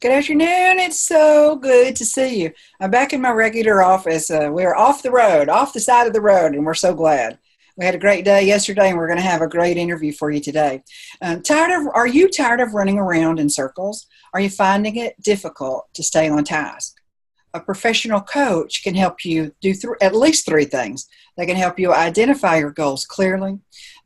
Good afternoon. It's so good to see you. I'm back in my regular office. We're off the road, off the side of the road, and we're so glad. We had a great day yesterday, and we're going to have a great interview for you today. Are you tired of running around in circles? Are you finding it difficult to stay on task? A professional coach can help you do at least three things. They can help you identify your goals clearly,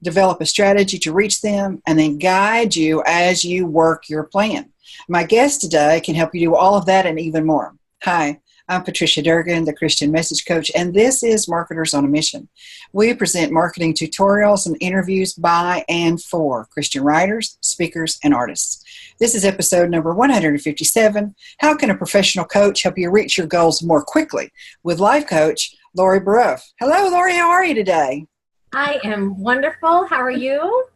develop a strategy to reach them, and then guide you as you work your plan. My guest today can help you do all of that and even more. Hi, I'm Patricia Durgan, the Christian Message Coach, and this is Marketers on a Mission. We present marketing tutorials and interviews by and for Christian writers, speakers, and artists. This is episode number 157, How Can a Professional Coach Help You Reach Your Goals More Quickly? With life coach Lori Boruff. Hello, Lori. How are you today? I am wonderful. How are you?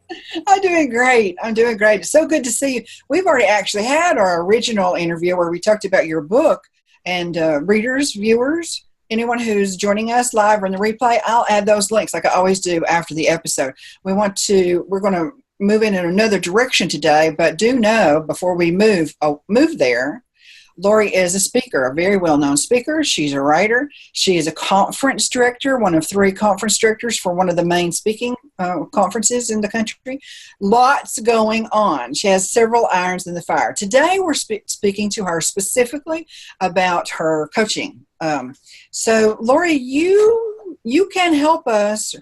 I'm doing great. It's so good to see you. We've already actually had our original interview where we talked about your book, and readers, viewers, anyone who's joining us live or in the replay, I'll add those links like I always do after the episode. We're going to move in another direction today, but do know before we move there, Lori is a speaker, a very well-known speaker. She's a writer. She is a conference director, one of 3 conference directors for one of the main speaking conferences in the country. Lots going on. She has several irons in the fire. Today, we're speaking to her specifically about her coaching. So, Lori, you can help us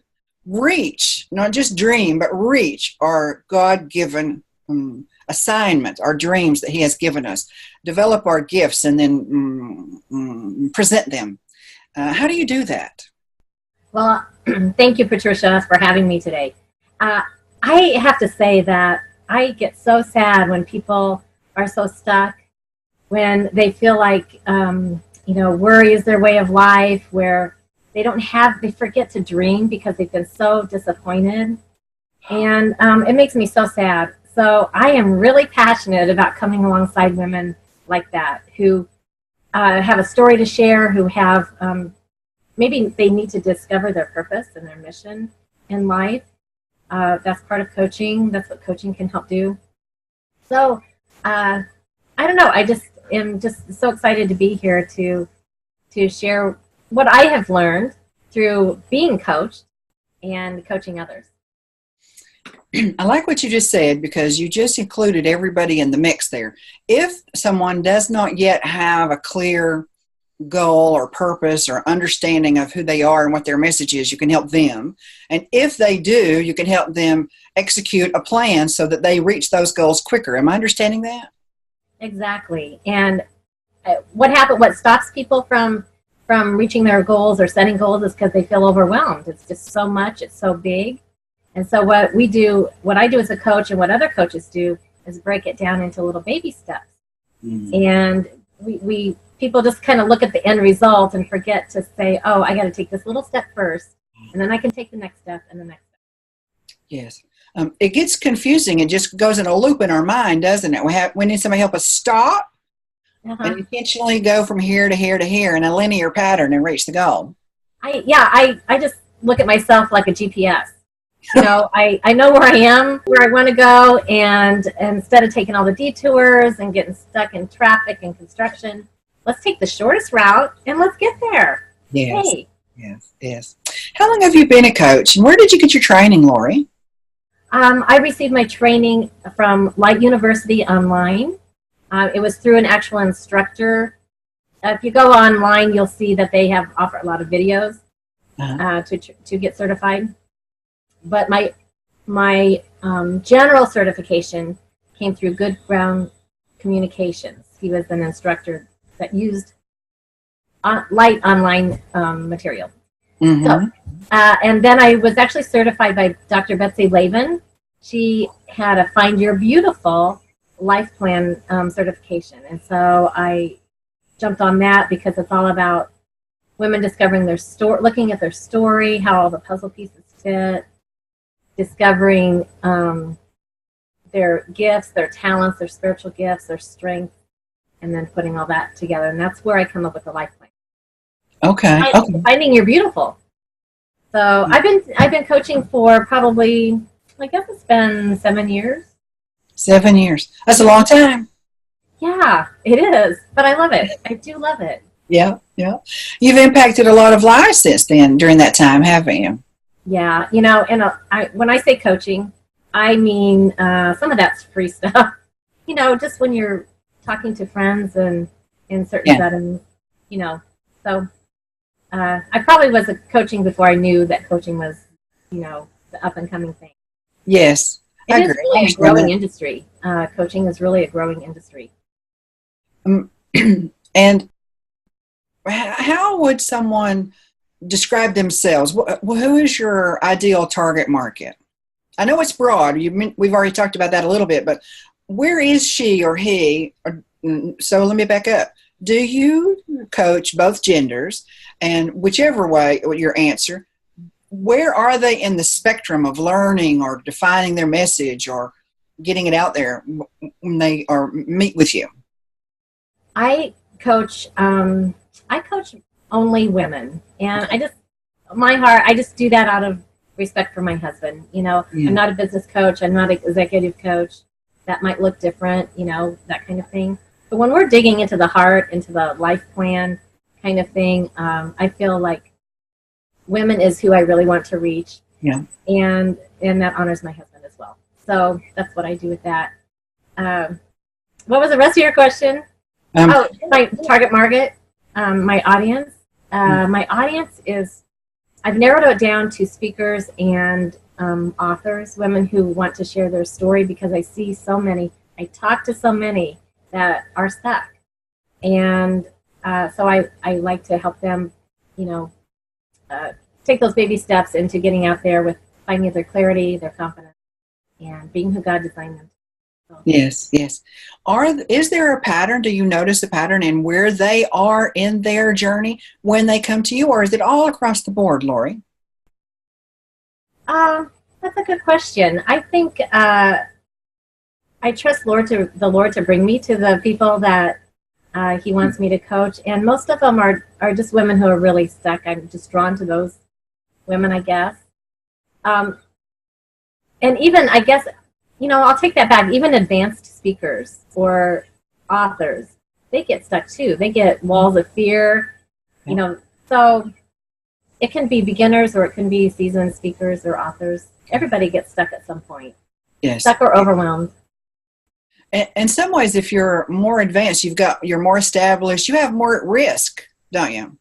reach, not just dream, but reach our God-given assignment, our dreams that He has given us, develop our gifts, and then present them. How do you do that? Well, thank you, Patricia, for having me today. I have to say that I get so sad when people are so stuck, when they feel like, worry is their way of life, where they forget to dream because they've been so disappointed. And it makes me so sad. So I am really passionate about coming alongside women like that who have a story to share, who have maybe they need to discover their purpose and their mission in life. That's part of coaching. That's what coaching can help do. So I don't know. I just am just so excited to be here to share what I have learned through being coached and coaching others. I like what you just said because you just included everybody in the mix there. If someone does not yet have a clear goal or purpose or understanding of who they are and what their message is, you can help them. And if they do, you can help them execute a plan so that they reach those goals quicker. Am I understanding that? Exactly. And what stops people from reaching their goals or setting goals is because they feel overwhelmed. It's just so much. It's so big. And so what I do as a coach and what other coaches do is break it down into little baby steps. Mm-hmm. And people just kind of look at the end result and forget to say, oh, I got to take this little step first, and then I can take the next step and the next step. Yes. It gets confusing. It just goes in a loop in our mind, doesn't it? We need somebody to help us stop and intentionally go from here to here to here in a linear pattern and reach the goal. I just look at myself like a GPS. I know where I am, where I want to go, and instead of taking all the detours and getting stuck in traffic and construction, let's take the shortest route and let's get there. Yes. Hey. Yes. How long have you been a coach, and where did you get your training, Lori? I received my training from Light University online. It was through an actual instructor. If you go online, you'll see that they offer a lot of videos to get certified. But my general certification came through Good Ground Communications. He was an instructor that used light online material. Mm-hmm. So, and then I was actually certified by Dr. Betsy Lavin. She had a Find Your Beautiful life plan certification. And so I jumped on that because it's all about women discovering their story, looking at their story, how all the puzzle pieces fit, discovering their gifts, their talents, their spiritual gifts, their strengths, and then putting all that together. And that's where I come up with the life plan. Okay. Finding Your Beautiful. So I've been coaching for probably, I guess it's been 7 years. 7 years. That's a long time. Yeah, it is. But I love it. I do love it. Yeah, yeah. You've impacted a lot of lives since then during that time, haven't you? Yeah, and when I say coaching, I mean some of that's free stuff. Just when you're talking to friends and in certain Yeah. settings, So I probably was coaching before I knew that coaching was, the up and coming thing. Yes, It I is agree. I really a understand growing that. industry. Coaching is really a growing industry. And how would someone describe themselves? Who is your ideal target market? I know it's broad. We've already talked about that a little bit, but where is she or he? So let me back up. Do you coach both genders? And whichever way your answer, where are they in the spectrum of learning or defining their message or getting it out there when they are meet with you? I coach. I coach only women, and Okay. I just do that out of respect for my husband. I'm Yeah. not a business coach. I'm not an executive coach. That might look different, that kind of thing. But when we're digging into the heart, into the life plan kind of thing, I feel like women is who I really want to reach, Yeah. and that honors my husband as well. So that's what I do with that. Um, what was the rest of your question? Um, Oh, my target market, my audience. My audience is, I've narrowed it down to speakers and authors, women who want to share their story, because I see so many, I talk to so many that are stuck. And so I like to help them, you know, take those baby steps into getting out there with finding their clarity, their confidence, and being who God designed them. So, yes, yes. Is there a pattern? Do you notice a pattern in where they are in their journey when they come to you, or is it all across the board, Lori? that's a good question. I think I trust the Lord to bring me to the people that He wants me to coach, and most of them are just women who are really stuck. I'm just drawn to those women, I guess. Um, and even, I guess, I'll take that back. Even advanced speakers or authors, they get stuck too. They get walls of fear, you Yeah. know. So it can be beginners or it can be seasoned speakers or authors. Everybody gets stuck at some point, Yes. stuck or overwhelmed. In some ways, if you're more advanced, you're more established, you have more at risk, don't you?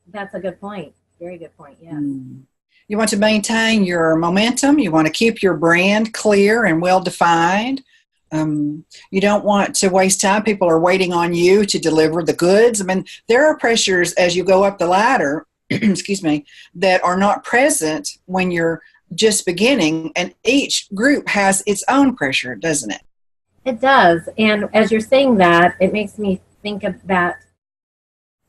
That's a good point. Very good point. Yes. Mm. You want to maintain your momentum. You want to keep your brand clear and well defined. You don't want to waste time. People are waiting on you to deliver the goods. I mean, there are pressures as you go up the ladder, excuse me, that are not present when you're just beginning. And each group has its own pressure, doesn't it? It does. And as you're saying that, it makes me think of that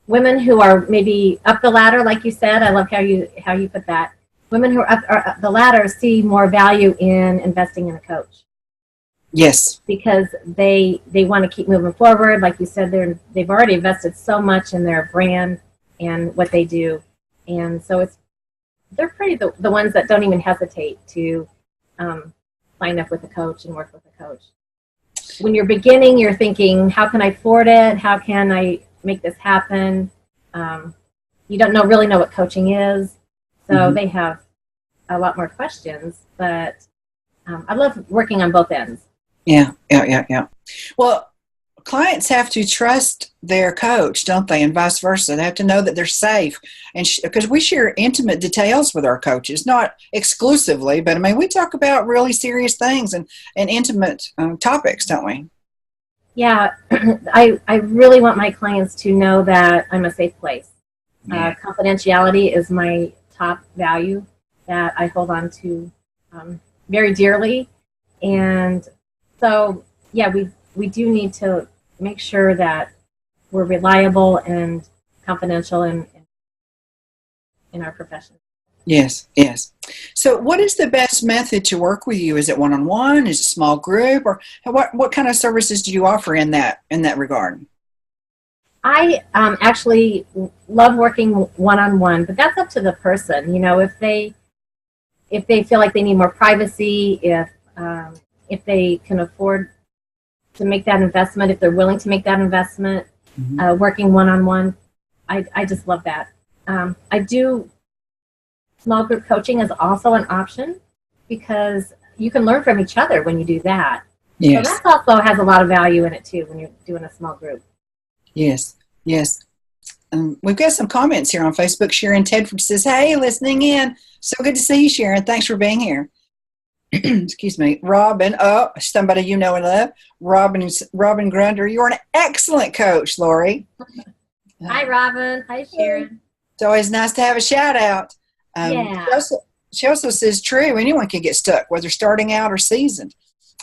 women who are maybe up the ladder, like you said. I love how you put that. Women who are up the ladder see more value in investing in a coach, Yes. because they want to keep moving forward. Like you said, they've already invested so much in their brand and what they do, and so they're pretty the ones that don't even hesitate to sign up with a coach and work with a coach. When you're beginning, you're thinking, how can I afford it? How can I make this happen? You don't really know what coaching is, so Mm-hmm. they have a lot more questions. But I love working on both ends. Yeah, yeah, yeah, yeah. Well, clients have to trust their coach, don't they? And vice versa. They have to know that they're safe. And because we share intimate details with our coaches, not exclusively, but I mean, we talk about really serious things and intimate topics, don't we? Yeah, I really want my clients to know that I'm a safe place. Yeah. Confidentiality is my top value that I hold on to very dearly. And so, yeah, we do need to make sure that we're reliable and confidential in our profession. Yes, yes. So, what is the best method to work with you? Is it one on one? Is it small group, or what kind of services do you offer in that regard? I actually love working one on one, but that's up to the person. If they feel like they need more privacy, if they can afford to make that investment, if they're willing to make that investment, working one-on-one. I just love that. I do small group coaching is also an option because you can learn from each other when you do that. Yes. So that also has a lot of value in it too when you're doing a small group. Yes, yes. We've got some comments here on Facebook. Sharon Tedford says, hey, listening in. So good to see you, Sharon. Thanks for being here. Excuse me. Robin, somebody you know and love. Robin Grunder, you're an excellent coach, Lori. Hi, Robin. Hi, Sharon. It's always nice to have a shout out. Yeah. She also says, true, anyone can get stuck, whether starting out or seasoned.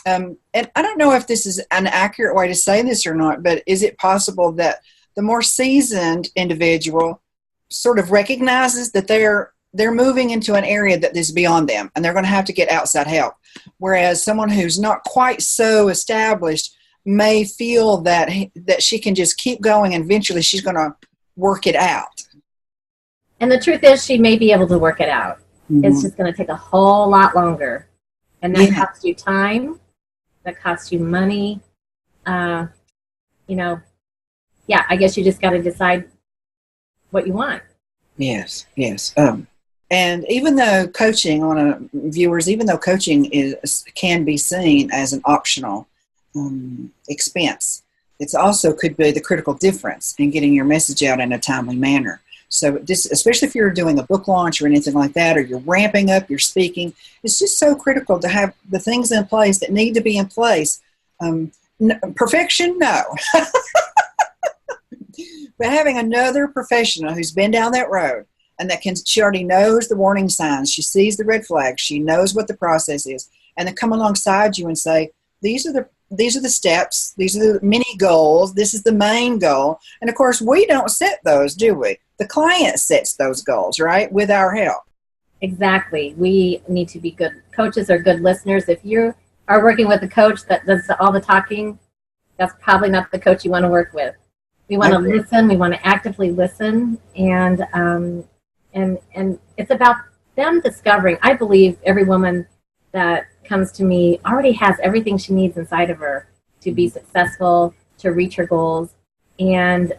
And I don't know if this is an accurate way to say this or not, but is it possible that the more seasoned individual sort of recognizes that they're moving into an area that is beyond them and they're going to have to get outside help, whereas someone who's not quite so established may feel that she can just keep going and eventually she's going to work it out? And the truth is she may be able to work it out. Mm-hmm. It's just going to take a whole lot longer. And that costs you time. That costs you money. I guess you just got to decide what you want. Yes. And even though coaching even though coaching can be seen as an optional expense, it also could be the critical difference in getting your message out in a timely manner. So this, especially if you're doing a book launch or anything like that, or you're ramping up your speaking, it's just so critical to have the things in place that need to be in place. Perfection, no. But having another professional who's been down that road and she already knows the warning signs, she sees the red flags, she knows what the process is, and then come alongside you and say, these are the steps, these are the mini goals, this is the main goal. And of course, we don't set those, do we? The client sets those goals, right, with our help. Exactly. We need to be good coaches or good listeners. If you are working with a coach that does all the talking, that's probably not the coach you want to work with. We want to listen. We want to actively listen, and it's about them discovering. I believe every woman that comes to me already has everything she needs inside of her to be successful, to reach her goals. And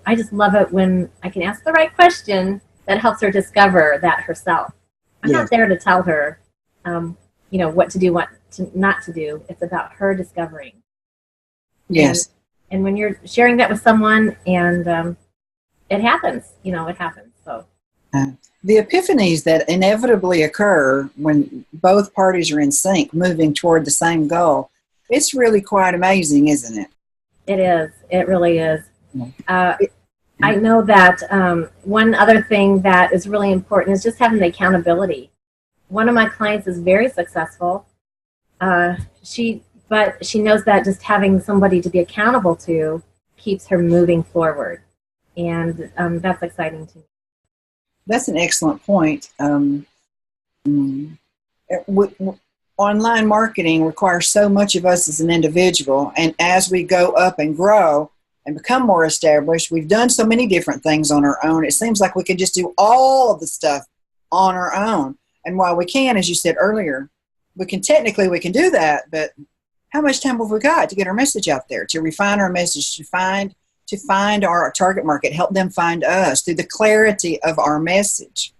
I just love it when I can ask the right question that helps her discover that herself. I'm not there to tell her, what to do, what not to do. It's about her discovering. Yes. And when you're sharing that with someone, and it happens, it happens. So the epiphanies that inevitably occur when both parties are in sync, moving toward the same goal, it's really quite amazing, isn't it? It is. It really is. I know that one other thing that is really important is just having the accountability. One of my clients is very successful. But she knows that just having somebody to be accountable to keeps her moving forward. And that's exciting to me. That's an excellent point. Online marketing requires so much of us as an individual, and as we go up and grow and become more established, we've done so many different things on our own. It seems like we could just do all of the stuff on our own. And while we can, as you said earlier, we can do that, but how much time have we got to get our message out there, to refine our message, to find our target market, help them find us through the clarity of our message?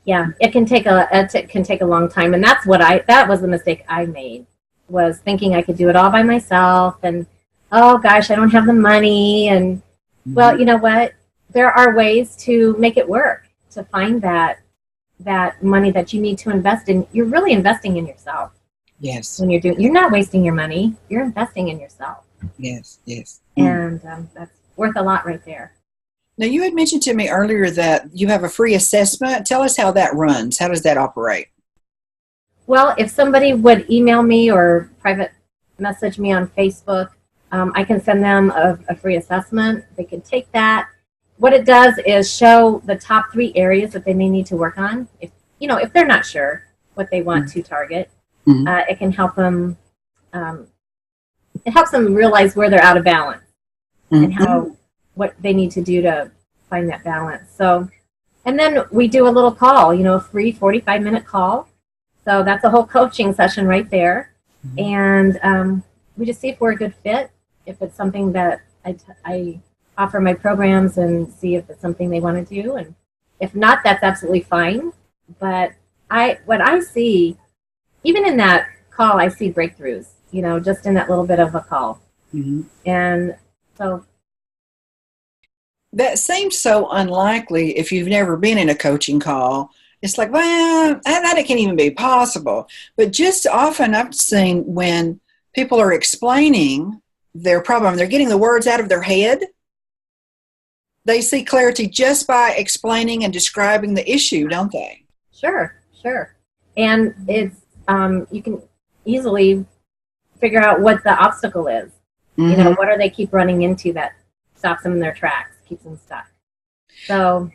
Yeah, it can take a long time, and that was the mistake I made, was thinking I could do it all by myself, and oh gosh, I don't have the money, and well, you know what? There are ways to make it work, to find that money that you need to invest in. You're really investing in yourself. Yes. When you're not wasting your money, you're investing in yourself. Yes. And that's worth a lot right there. Now, you had mentioned to me earlier that you have a free assessment. Tell us how that runs. How does that operate? Well, if somebody would email me or private message me on Facebook, I can send them a free assessment. They can take that. What it does is show the top 3 areas that they may need to work on. If they're not sure what they want to target, it can help them. It helps them realize where they're out of balance and what they need to do to find that balance. So, and then we do a little call, a free 45-minute call. So that's a whole coaching session right there. and we just see if we're a good fit, if it's something that I offer my programs, and see if it's something they want to do. And if not, that's absolutely fine. But what I see, even in that call, I see breakthroughs, just in that little bit of a call. And so that seems so unlikely if you've never been in a coaching call. It's like, well, that can't even be possible. But just often I've seen when people are explaining their problem, they're getting the words out of their head. They see clarity just by explaining and describing the issue, don't they? Sure. And it's you can easily figure out what the obstacle is. What are they keep running into that stops them in their tracks, keeps them stuck. So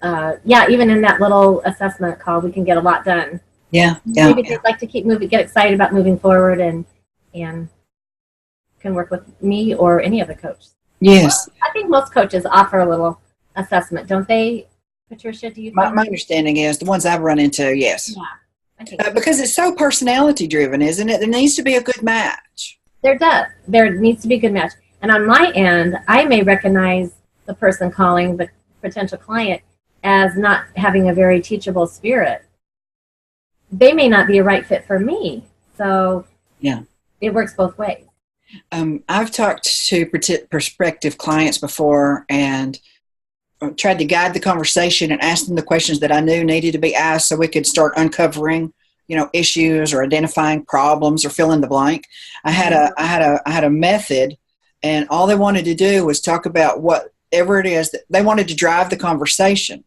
even in that little assessment call, we can get a lot done. Maybe they'd like to keep moving, get excited about moving forward, and can work with me or any other coach. Yes. I think most coaches offer a little assessment, don't they, Patricia? Do you think? My understanding is the ones I've run into, yes. Yeah, I think because it's so personality driven, isn't it? There needs to be a good match. There does. There needs to be a good match. And on my end, I may recognize the person calling the potential client as not having a very teachable spirit. They may not be a right fit for me. So it works both ways. I've talked to prospective clients before and tried to guide the conversation and ask them the questions that I knew needed to be asked so we could start uncovering, issues or identifying problems or fill in the blank. I had a method, and all they wanted to do was talk about whatever it is that they wanted to drive the conversation.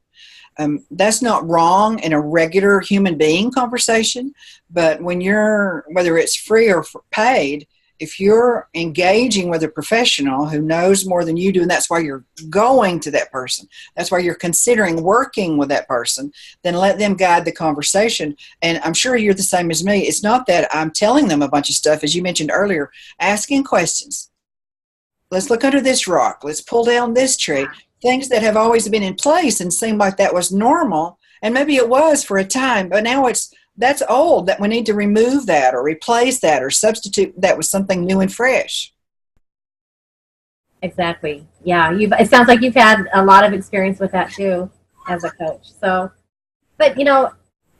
That's not wrong in a regular human being conversation, but whether it's free or paid, if you're engaging with a professional who knows more than you do, and that's why you're going to that person, that's why you're considering working with that person, then let them guide the conversation. And I'm sure you're the same as me. It's not that I'm telling them a bunch of stuff, as you mentioned earlier, asking questions. Let's look under this rock. Let's pull down this tree. Things that have always been in place and seemed like that was normal. And maybe it was for a time, but now that's old, that we need to remove that or replace that or substitute that with something new and fresh. Exactly. Yeah. It sounds like you've had a lot of experience with that too as a coach. So, but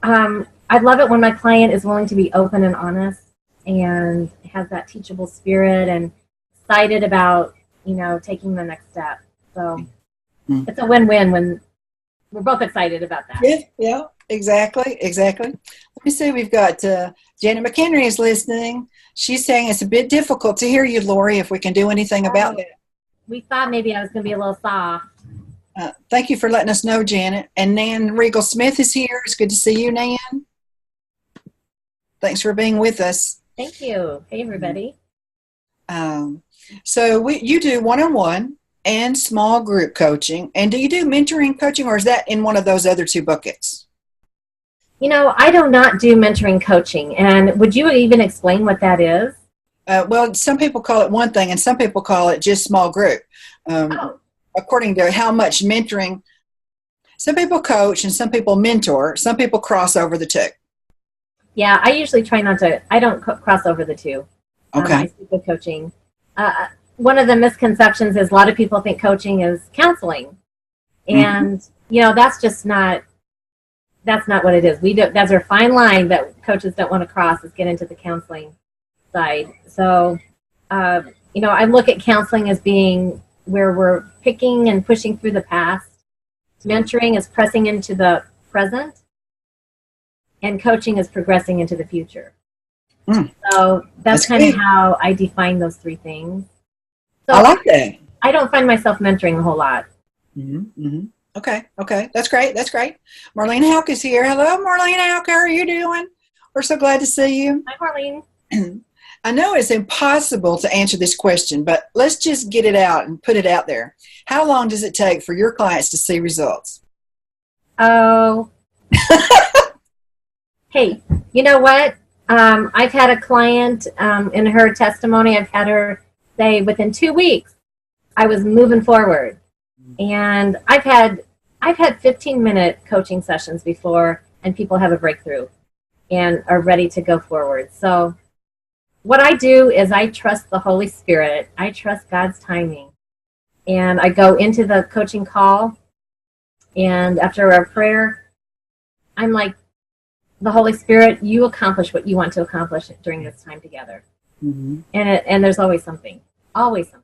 I love it when my client is willing to be open and honest and has that teachable spirit and excited about, taking the next step. So it's a win-win when we're both excited about that. Yeah, exactly. Let me see, we've got Janet McHenry is listening. She's saying it's a bit difficult to hear you, Lori, if we can do anything about that. We thought maybe I was going to be a little soft. Thank you for letting us know, Janet. And Nan Regal Smith is here. It's good to see you, Nan. Thanks for being with us. Thank you. Hey, everybody. So you do one-on-one and small group coaching. And do you do mentoring coaching, or is that in one of those other two buckets? I do not do mentoring coaching. And would you even explain what that is? Well, some people call it one thing, and some people call it just small group. According to how much mentoring, some people coach and some people mentor. Some people cross over the two. Yeah, I usually try not to. I don't cross over the two. Okay. I stick with coaching. One of the misconceptions is a lot of people think coaching is counseling, and that's just not. That's not what it is. That's our fine line that coaches don't want to cross, is get into the counseling side. So, I look at counseling as being where we're picking and pushing through the past. Mentoring is pressing into the present, and coaching is progressing into the future. So that's kind of how I define those three things. So I like that. I don't find myself mentoring a whole lot. Okay. That's great. Marlene Houck is here. Hello, Marlene Houck. How are you doing? We're so glad to see you. Hi, Marlene. I know it's impossible to answer this question, but let's just get it out and put it out there. How long does it take for your clients to see results? Oh. Hey, you know what? I've had a client in her testimony, I've had her say within 2 weeks, I was moving forward. And I've had 15-minute coaching sessions before, and people have a breakthrough. and are ready to go forward. So what I do is I trust the Holy Spirit. I trust God's timing. And I go into the coaching call, and after a prayer, I'm like, the Holy Spirit, you accomplish what you want to accomplish during this time together. Mm-hmm. And there's always something. Always something.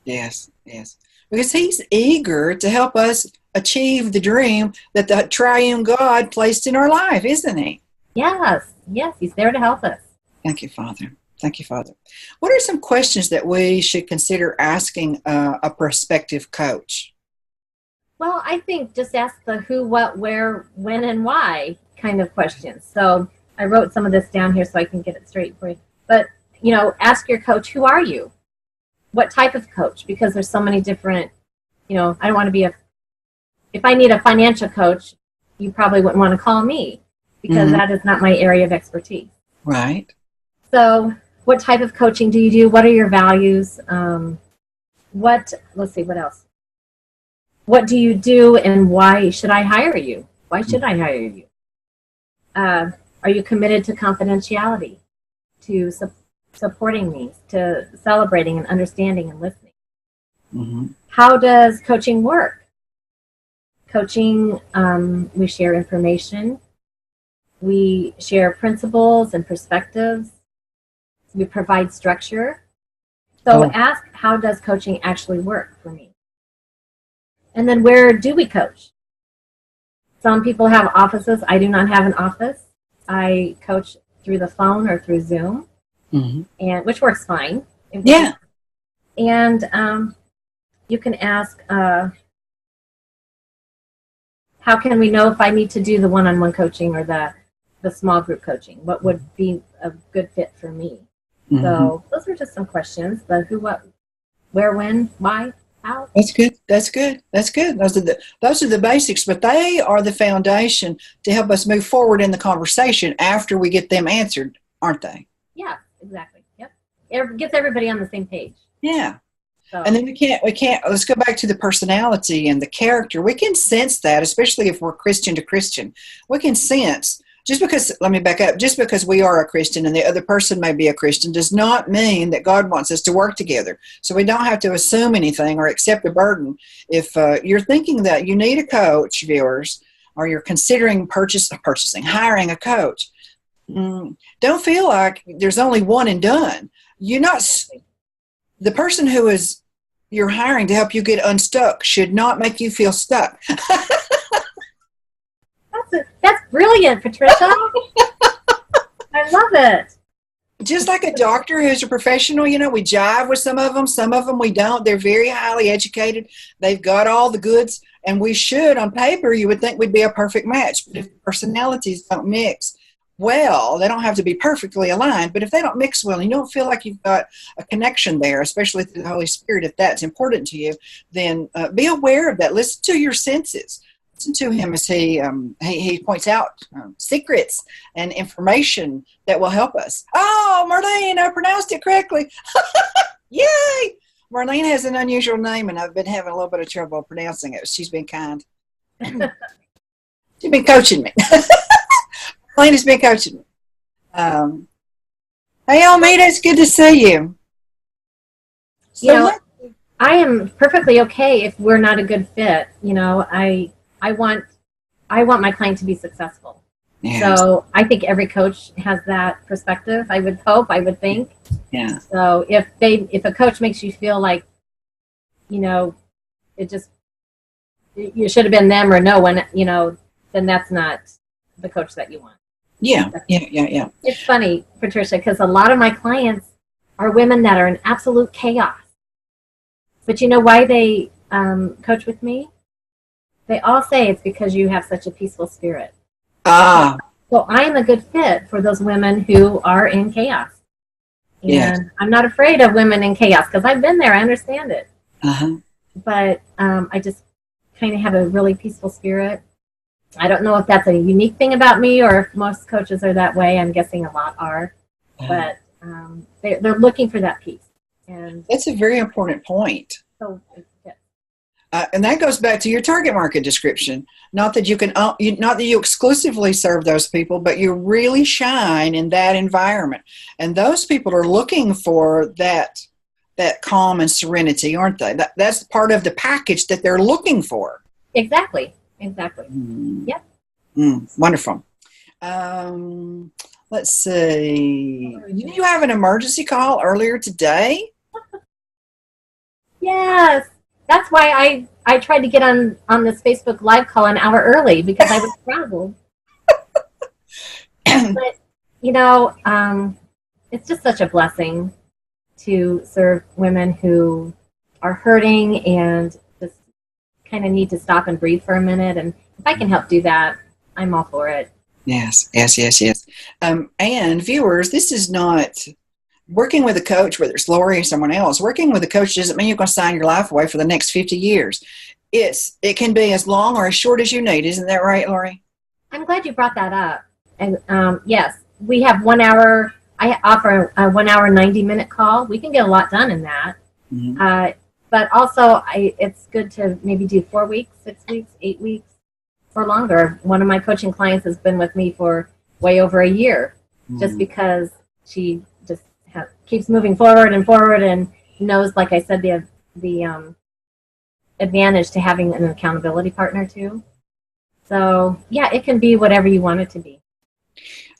Yes, yes. Because he's eager to help us achieve the dream that the triune God placed in our life, isn't he? Yes, yes, he's there to help us. Thank you, Father. Thank you, Father. What are some questions that we should consider asking a prospective coach? Well, I think just ask the who, what, where, when, and why kind of questions. So I wrote some of this down here so I can get it straight for you. But, ask your coach, who are you? What type of coach? Because there's so many different, I don't want to be if I need a financial coach, you probably wouldn't want to call me because that is not my area of expertise. Right. So what type of coaching do you do? What are your values? Let's see, what else? What do you do and why should I hire you? Why should I hire you? Are you committed to confidentiality, to supporting me, to celebrating and understanding and listening? Mm-hmm. How does coaching work? Coaching, we share information. We share principles and perspectives. We provide structure. So ask, how does coaching actually work for me? And then where do we coach? Some people have offices. I do not have an office. I coach through the phone or through Zoom, and which works fine. Yeah. And you can ask, how can we know if I need to do the one-on-one coaching or the small group coaching? What would be a good fit for me? Mm-hmm. So those are just some questions. The who, what, where, when, why, how. That's good. That's good. That's good. Those are the basics, but they are the foundation to help us move forward in the conversation after we get them answered, aren't they? Yeah, exactly. Yep. It gets everybody on the same page. Yeah. So. And then we can't, let's go back to the personality and the character. We can sense that, especially if we're Christian to Christian. We can sense, let me back up, just because we are a Christian and the other person may be a Christian does not mean that God wants us to work together. So we don't have to assume anything or accept a burden. If you're thinking that you need a coach, viewers, or you're considering hiring a coach, don't feel like there's only one and done. The person who is you're hiring to help you get unstuck should not make you feel stuck. That's brilliant, Patricia. I love it. Just like a doctor who's a professional, we jive with some of them we don't. They're very highly educated. They've got all the goods, and we should, on paper, you would think we'd be a perfect match. But if personalities don't mix well, they don't have to be perfectly aligned, but if they don't mix well and you don't feel like you've got a connection there, especially through the Holy Spirit, if that's important to you, then be aware of that. Listen to your senses. Listen to him as he points out secrets and information that will help us. Oh, Marlene, I pronounced it correctly. Yay! Marlene has an unusual name, and I've been having a little bit of trouble pronouncing it. She's been kind. She's been coaching me. Marlene has been coaching me. Hey, Almeida, it's good to see you. I am perfectly okay if we're not a good fit. I want my client to be successful. Yes. So I think every coach has that perspective. I would hope, I would think. Yeah. So if a coach makes you feel like, you should have been them or no one, then that's not the coach that you want. Yeah. It's funny, Patricia, because a lot of my clients are women that are in absolute chaos. But you know why they coach with me? They all say it's because you have such a peaceful spirit. Ah. So I am a good fit for those women who are in chaos. And yes. I'm not afraid of women in chaos because I've been there. I understand it. Uh-huh. But I just kind of have a really peaceful spirit. I don't know if that's a unique thing about me or if most coaches are that way. I'm guessing a lot are. But they're looking for that peace. And that's a very important point. So, yeah. And that goes back to your target market description. Not that you can, not that you exclusively serve those people, but you really shine in that environment. And those people are looking for that calm and serenity, aren't they? That's part of the package that they're looking for. Exactly. Yep. Wonderful. Let's see. Did you have an emergency call earlier today? Yes. That's why I tried to get on this Facebook Live call an hour early, because I was frazzled. But, it's just such a blessing to serve women who are hurting and just kind of need to stop and breathe for a minute. And if I can help do that, I'm all for it. Yes. And viewers, this is not working with a coach, whether it's Lori or someone else. Working with a coach doesn't mean you're going to sign your life away for the next 50 years. It can be as long or as short as you need. Isn't that right, Lori? I'm glad you brought that up. And yes, we have 1 hour. I offer a 1 hour, 90-minute call. We can get a lot done in that. Mm-hmm. But also, it's good to maybe do 4 weeks, 6 weeks, 8 weeks, or longer. One of my coaching clients has been with me for way over a year, just because she just keeps moving forward and knows, like I said, the advantage to having an accountability partner too. So yeah, it can be whatever you want it to be.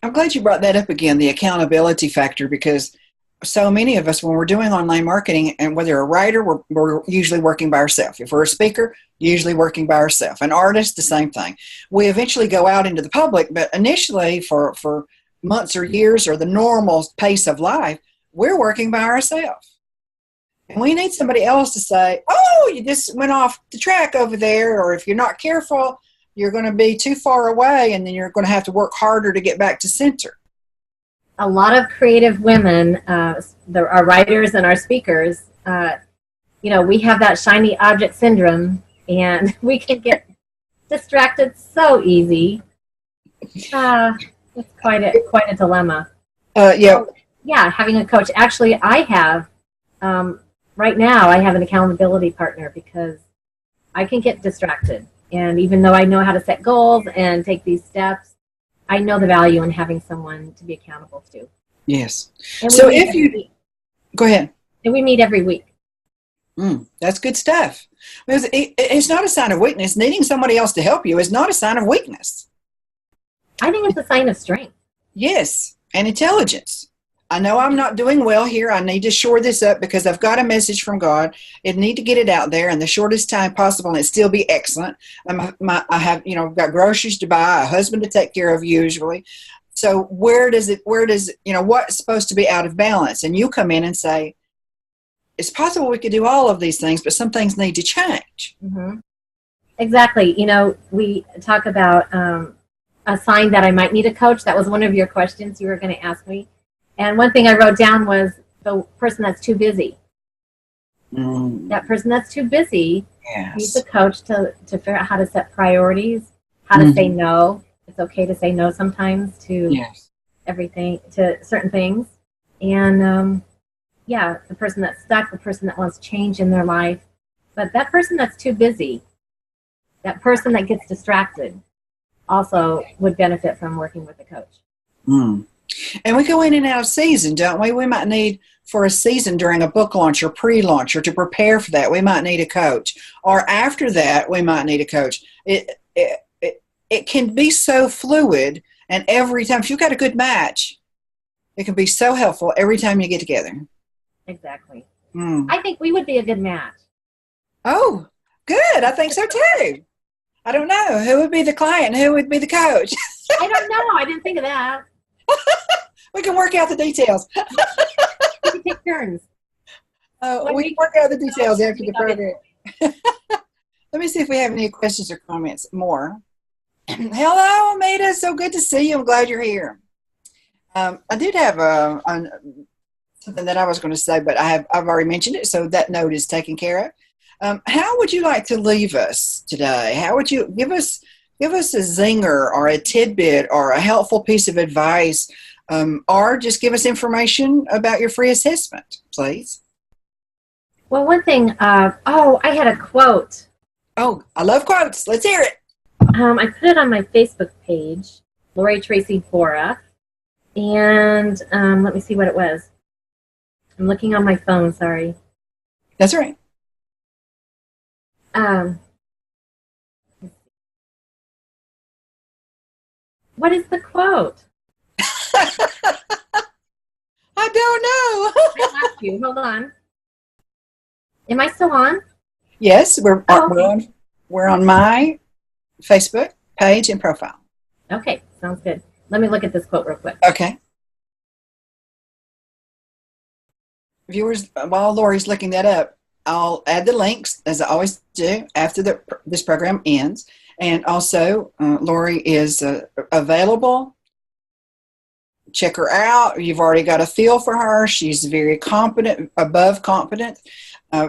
I'm glad you brought that up again, the accountability factor, because so many of us, when we're doing online marketing, and whether a writer, we're usually working by ourselves. If we're a speaker, usually working by ourselves. An artist, the same thing. We eventually go out into the public, but initially for months or years, or the normal pace of life, we're working by ourselves. And we need somebody else to say, oh, you just went off the track over there, or if you're not careful, you're going to be too far away, and then you're going to have to work harder to get back to center. A lot of creative women, our writers and our speakers, we have that shiny object syndrome, and we can get distracted so easy. It's quite a dilemma. Yeah, having a coach. Actually, I have, right now, I have an accountability partner, because I can get distracted. And even though I know how to set goals and take these steps, I know the value in having someone to be accountable to. Yes. So go ahead. And we meet every week. That's good stuff. Because it's not a sign of weakness. Needing somebody else to help you is not a sign of weakness. I think it's a sign of strength. Yes, and intelligence. I know I'm not doing well here. I need to shore this up because I've got a message from God. I need to get it out there in the shortest time possible, and it still be excellent. I have, got groceries to buy, a husband to take care of usually. So what's supposed to be out of balance? And you come in and say, it's possible we could do all of these things, but some things need to change. Mm-hmm. Exactly. We talk about a sign that I might need a coach. That was one of your questions you were going to ask me. And one thing I wrote down was the person that's too busy. That person that's too busy needs a coach to figure out how to set priorities, how to say no. It's okay to say no sometimes to everything, to certain things. And the person that's stuck, the person that wants change in their life. But that person that's too busy, that person that gets distracted, also would benefit from working with a coach. And we go in and out of season, don't we? We might need, for a season during a book launch or pre-launch, or to prepare for that, we might need a coach. Or after that, we might need a coach. It can be so fluid, and every time, if you've got a good match, it can be so helpful every time you get together. Exactly. I think we would be a good match. Oh, good. I think so too. I don't know. Who would be the client and who would be the coach? I don't know. I didn't think of that. We can work out the details. We can take turns. We can work out the details after the program. Let me see if we have any questions or comments more. Hello, Amita. So good to see you. I'm glad you're here. I did have something that I was going to say, but I've already mentioned it, so that note is taken care of. How would you like to leave us today? How would you give us a zinger or a tidbit or a helpful piece of advice, or just give us information about your free assessment, please? Well, one thing, I had a quote Oh, I love quotes. Let's hear it. I put it on my Facebook page, Lori Tracy Boruff, and let me see what it was. I'm looking on my phone, sorry. That's right. What is the quote? I don't know. I lost you. Hold on. Am I still on? Yes, we're okay. we're on my Facebook page and profile. Okay, sounds good. Let me look at this quote real quick. Okay. Viewers, while Lori's looking that up, I'll add the links, as I always do, after this program ends. And also, Lori is available. Check her out. You've already got a feel for her. She's very competent, above competent,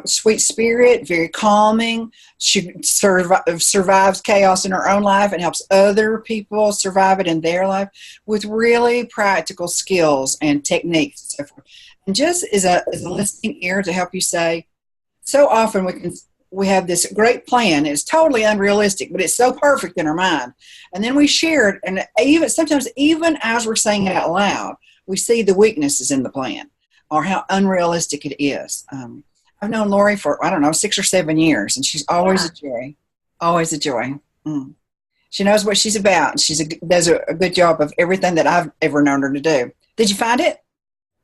sweet spirit, very calming. She survives chaos in her own life and helps other people survive it in their life with really practical skills and techniques and so forth. And just as a listening ear to help you say, so often we have this great plan. It's totally unrealistic, but it's so perfect in our mind. And then we share it, and sometimes even as we're saying it out loud, we see the weaknesses in the plan or how unrealistic it is. I've known Lori for, 6 or 7 years, and she's always a joy. Always a joy. She knows what she's about. She does a good job of everything that I've ever known her to do. Did you find it?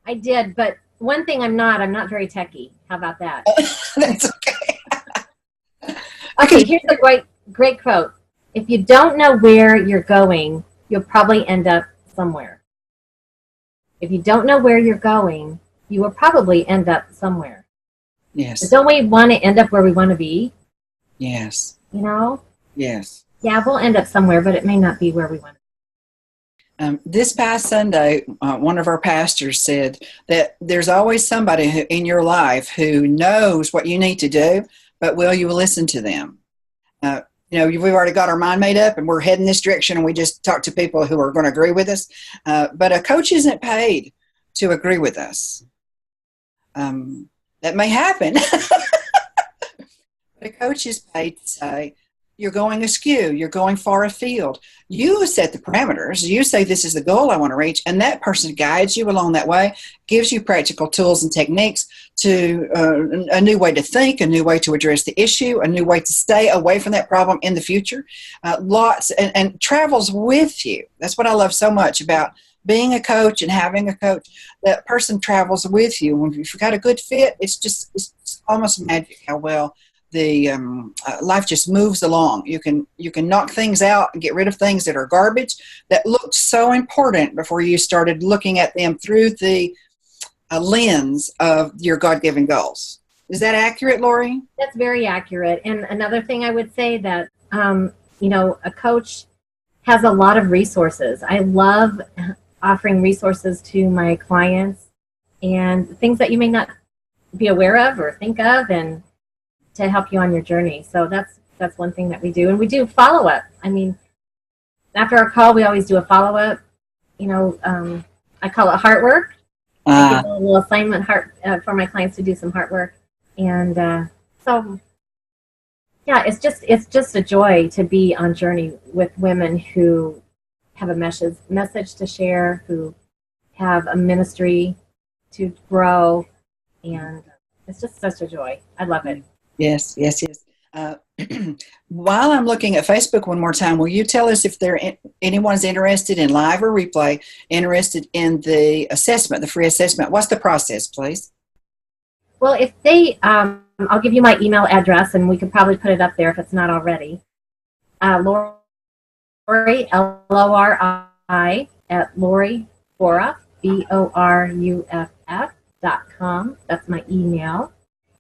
I did, but one thing I'm not very techie. How about that? That's okay. Okay, here's a great quote. If you don't know where you're going, you'll probably end up somewhere. If you don't know where you're going, you will probably end up somewhere. Yes. But don't we want to end up where we want to be? Yes. You know? Yes. Yeah, we'll end up somewhere, but it may not be where we want to be. This past Sunday, one of our pastors said that there's always somebody in your life who knows what you need to do, but will you listen to them? We've already got our mind made up and we're heading this direction, and we just talk to people who are going to agree with us. But a coach isn't paid to agree with us. That may happen. But a coach is paid to say, you're going askew, you're going far afield. You set the parameters. You say, this is the goal I want to reach, and that person guides you along that way, gives you practical tools and techniques to a new way to think, a new way to address the issue, a new way to stay away from that problem in the future. And travels with you. That's what I love so much about being a coach and having a coach. That person travels with you. When you've got a good fit, it's almost magic how well the life just moves along. You can knock things out and get rid of things that are garbage that looked so important before you started looking at them through the lens of your God-given goals. Is that accurate, Lori? That's very accurate. And another thing I would say that a coach has a lot of resources. I love offering resources to my clients and things that you may not be aware of or think of, and to help you on your journey. So that's one thing that we do. And we do follow-up. I mean, after our call, we always do a follow-up. I call it heart work. I give a little assignment for my clients to do some heart work. And it's just a joy to be on journey with women who have a message to share, who have a ministry to grow. And it's just such a joy. I love it. Yes. While I'm looking at Facebook one more time, will you tell us if anyone's interested in live or replay, interested in the assessment, the free assessment? What's the process, please? Well, if they, I'll give you my email address, and we could probably put it up there if it's not already. Lori, Lori, at Lori Boruff, BORUFF.com. That's my email.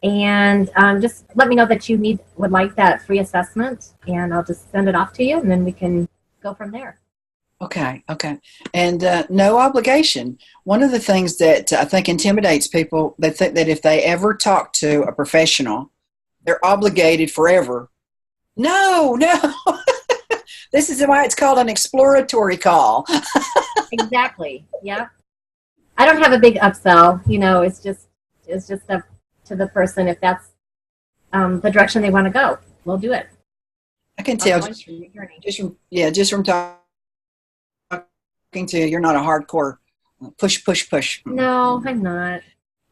And just let me know that you would like that free assessment, and I'll just send it off to you, and then we can go from there. Okay. And no obligation. One of the things that I think intimidates people, they think that if they ever talk to a professional, they're obligated forever. No. This is why it's called an exploratory call. Exactly. Yeah. I don't have a big upsell. It's just up to the person if that's the direction they want to go. we'll do it. I can tell just from talking to you, you're not a hardcore push. No, I'm not.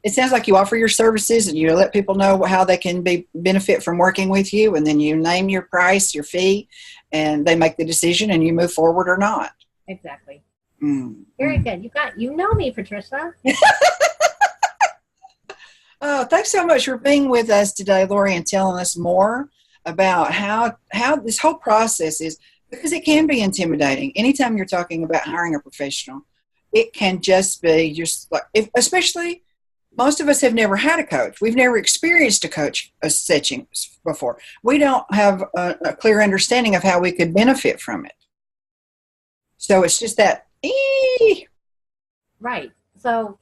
It sounds like you offer your services and you let people know how they can benefit from working with you, and then you name your price, your fee, and they make the decision and you move forward or not. Exactly. Mm. Very good. You know me, Patricia. Oh, thanks so much for being with us today, Lori, and telling us more about how this whole process is, because it can be intimidating. Anytime you're talking about hiring a professional, it can just be just like, especially most of us have never had a coach. We've never experienced a setting before. We don't have a clear understanding of how we could benefit from it. So it's just that. Right. So,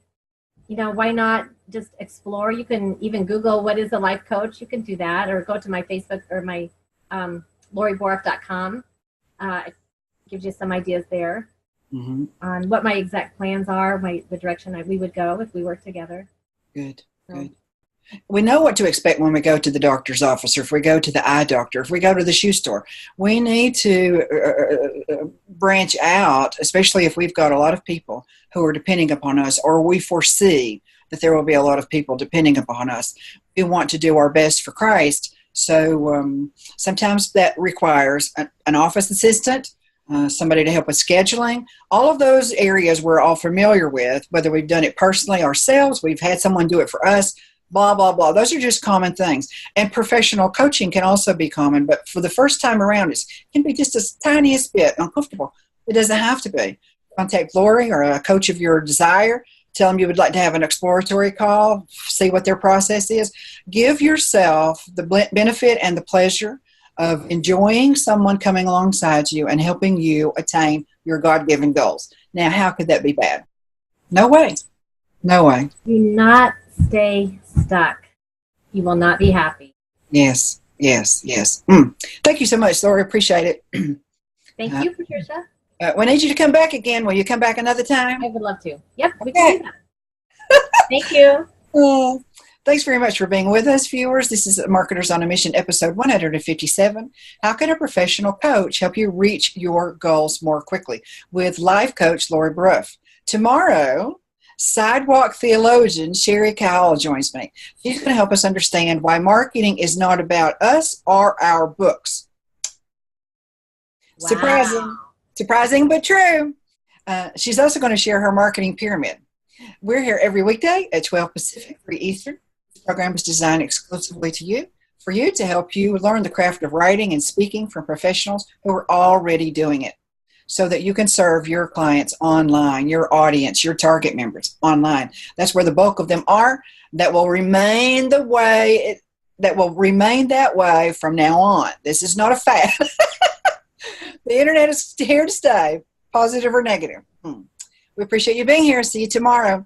why not just explore? You can even Google what is a life coach. You can do that, or go to my Facebook or my LoriBoruff.com. It gives you some ideas there on what my exact plans are, the direction we would go if we work together. Good. We know what to expect when we go to the doctor's office, or if we go to the eye doctor, if we go to the shoe store. We need to branch out, especially if we've got a lot of people who are depending upon us, or we foresee that there will be a lot of people depending upon us. We want to do our best for Christ. So sometimes that requires an office assistant, somebody to help with scheduling. All of those areas we're all familiar with, whether we've done it personally ourselves, we've had someone do it for us, blah, blah, blah. Those are just common things. And professional coaching can also be common, but for the first time around, it can be just a tiniest bit uncomfortable. It doesn't have to be. Contact Lori or a coach of your desire. Tell them you would like to have an exploratory call, see what their process is. Give yourself the benefit and the pleasure of enjoying someone coming alongside you and helping you attain your God-given goals. Now, how could that be bad? No way. No way. Do not stay stuck. You will not be happy. Yes. Thank you so much, Lori. Appreciate it. Thank you, Patricia. We need you to come back again. Will you come back another time? I would love to. Yep, we can do that. Thank you. Thanks very much for being with us, viewers. This is Marketers on a Mission, episode 157. How can a professional coach help you reach your goals more quickly? With life coach Lori Boruff. Tomorrow, sidewalk theologian Sherry Cowell joins me. She's going to help us understand why marketing is not about us or our books. Wow. Surprising, but true. She's also going to share her marketing pyramid. We're here every weekday at 12 Pacific, 3 Eastern. This program is designed exclusively for you to help you learn the craft of writing and speaking from professionals who are already doing it, so that you can serve your clients online, your audience, your target members online. That's where the bulk of them are. That will remain that way from now on. This is not a fad. The internet is here to stay, positive or negative. We appreciate you being here. See you tomorrow.